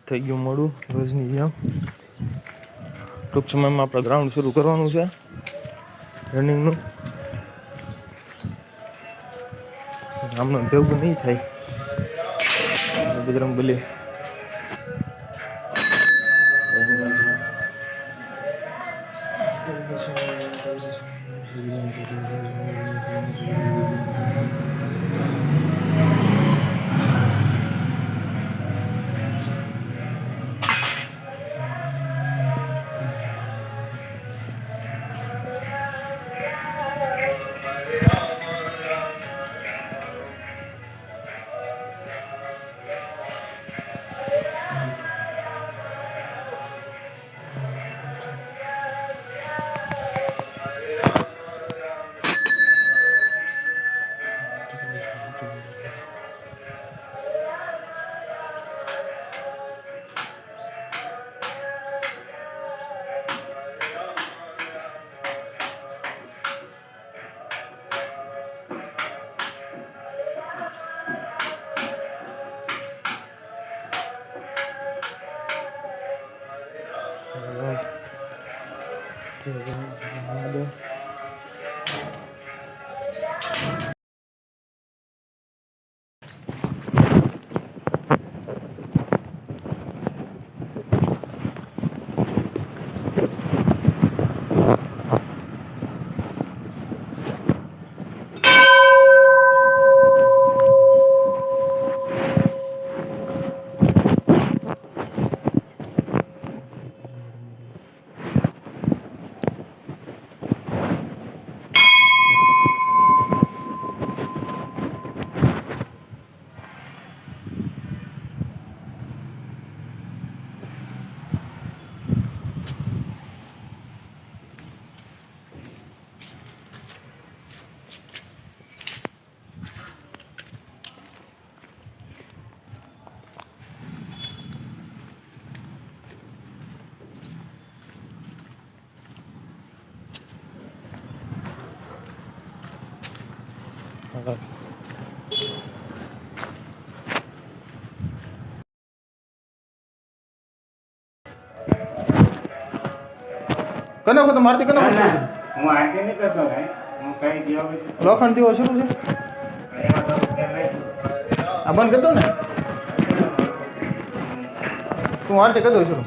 થઈ ગયું મોડું રોજની જેમ. ટૂંક સમયમાં આપણે ગ્રાઉન્ડ શરૂ કરવાનું છે રનિંગનું. આમનું ભેગું નહીં થાય બજરંગબલી. कने को तो मारती कने को હું આરતી નહીં કરતો ભાઈ હું કઈ ગયો લોખંડ દીવો શરૂ છે આ બંધ કરતો ને તું આરતી કરી દો શરૂ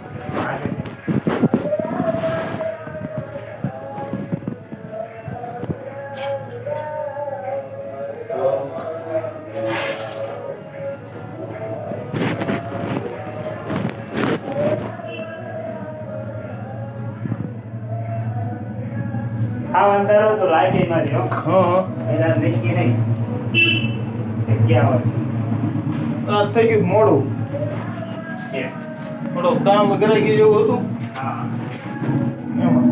હા અંધારો તો લાગે ન રહ્યો હા એલા નક્કી નહીં ક્યાં હોય આ થઈ ગયું મોડું છે થોડો કામ વગેરે કે જેવું હતું હા એમાં